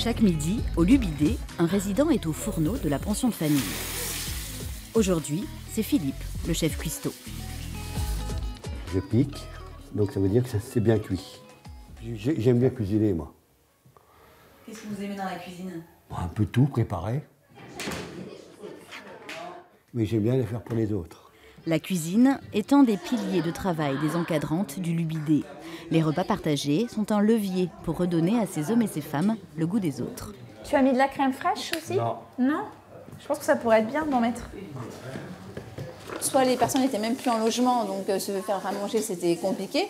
Chaque midi, au Lubidé, un résident est au fourneau de la pension de famille. Aujourd'hui, c'est Philippe, le chef cuistot. Je pique, donc ça veut dire que c'est bien cuit. J'aime bien cuisiner, moi. Qu'est-ce que vous aimez dans la cuisine? Un peu tout préparé. Mais j'aime bien les faire pour les autres. La cuisine est un des piliers de travail des encadrantes du Lubidé. Les repas partagés sont un levier pour redonner à ces hommes et ces femmes le goût des autres. Tu as mis de la crème fraîche aussi? Non. Non? Je pense que ça pourrait être bien d'en mettre. Soit les personnes n'étaient même plus en logement, donc se faire à manger c'était compliqué.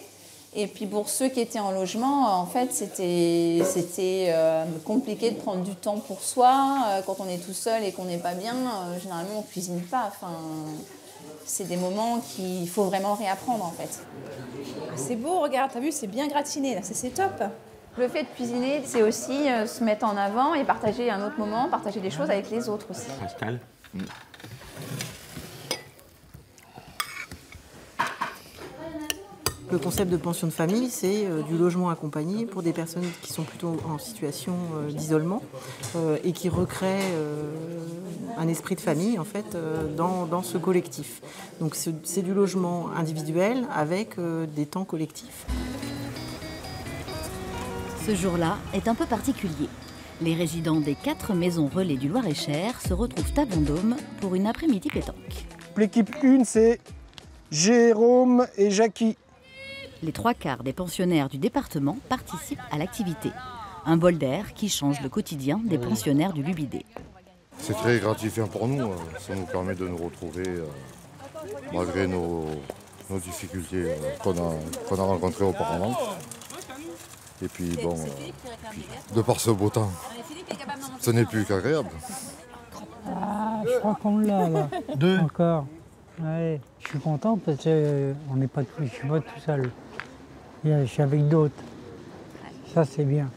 Et puis pour ceux qui étaient en logement, en fait c'était compliqué de prendre du temps pour soi. Quand on est tout seul et qu'on n'est pas bien, généralement on ne cuisine pas. Enfin, c'est des moments qu'il faut vraiment réapprendre en fait. C'est beau, regarde, t'as vu, c'est bien gratiné, là, c'est top. Le fait de cuisiner, c'est aussi se mettre en avant et partager un autre moment, partager des choses avec les autres aussi. Pascal. Le concept de pension de famille, c'est du logement accompagné pour des personnes qui sont plutôt en situation d'isolement et qui recréent un esprit de famille en fait, dans ce collectif. Donc c'est du logement individuel avec des temps collectifs. Ce jour-là est un peu particulier. Les résidents des 4 maisons relais du Loir-et-Cher se retrouvent à Vendôme pour une après-midi pétanque. L'équipe 1, c'est Jérôme et Jackie. Les 3/4 des pensionnaires du département participent à l'activité. Un bol d'air qui change le quotidien des pensionnaires du Lubidé. C'est très gratifiant pour nous, ça nous permet de nous retrouver malgré nos difficultés qu'on a rencontrées auparavant. Et puis bon, de par ce beau temps, ce n'est plus qu'agréable. Ah, je crois qu'on l'a là. 2. Encore. Ouais. Je suis content parce que on n'est pas je suis pas tout seul. Je suis avec d'autres. Ça c'est bien.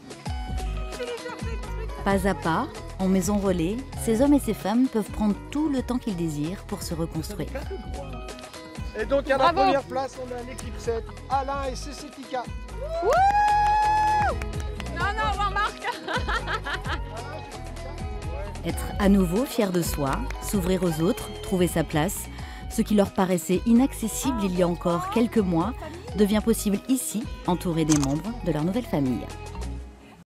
Pas à pas, en maison relais, ces hommes et ces femmes peuvent prendre tout le temps qu'ils désirent pour se reconstruire. Et donc à la première place, on a l'équipe 7, Alain et Cécética. Non, remarque. Être à nouveau fier de soi, s'ouvrir aux autres, trouver sa place, ce qui leur paraissait inaccessible il y a encore quelques mois, devient possible ici, entouré des membres de leur nouvelle famille.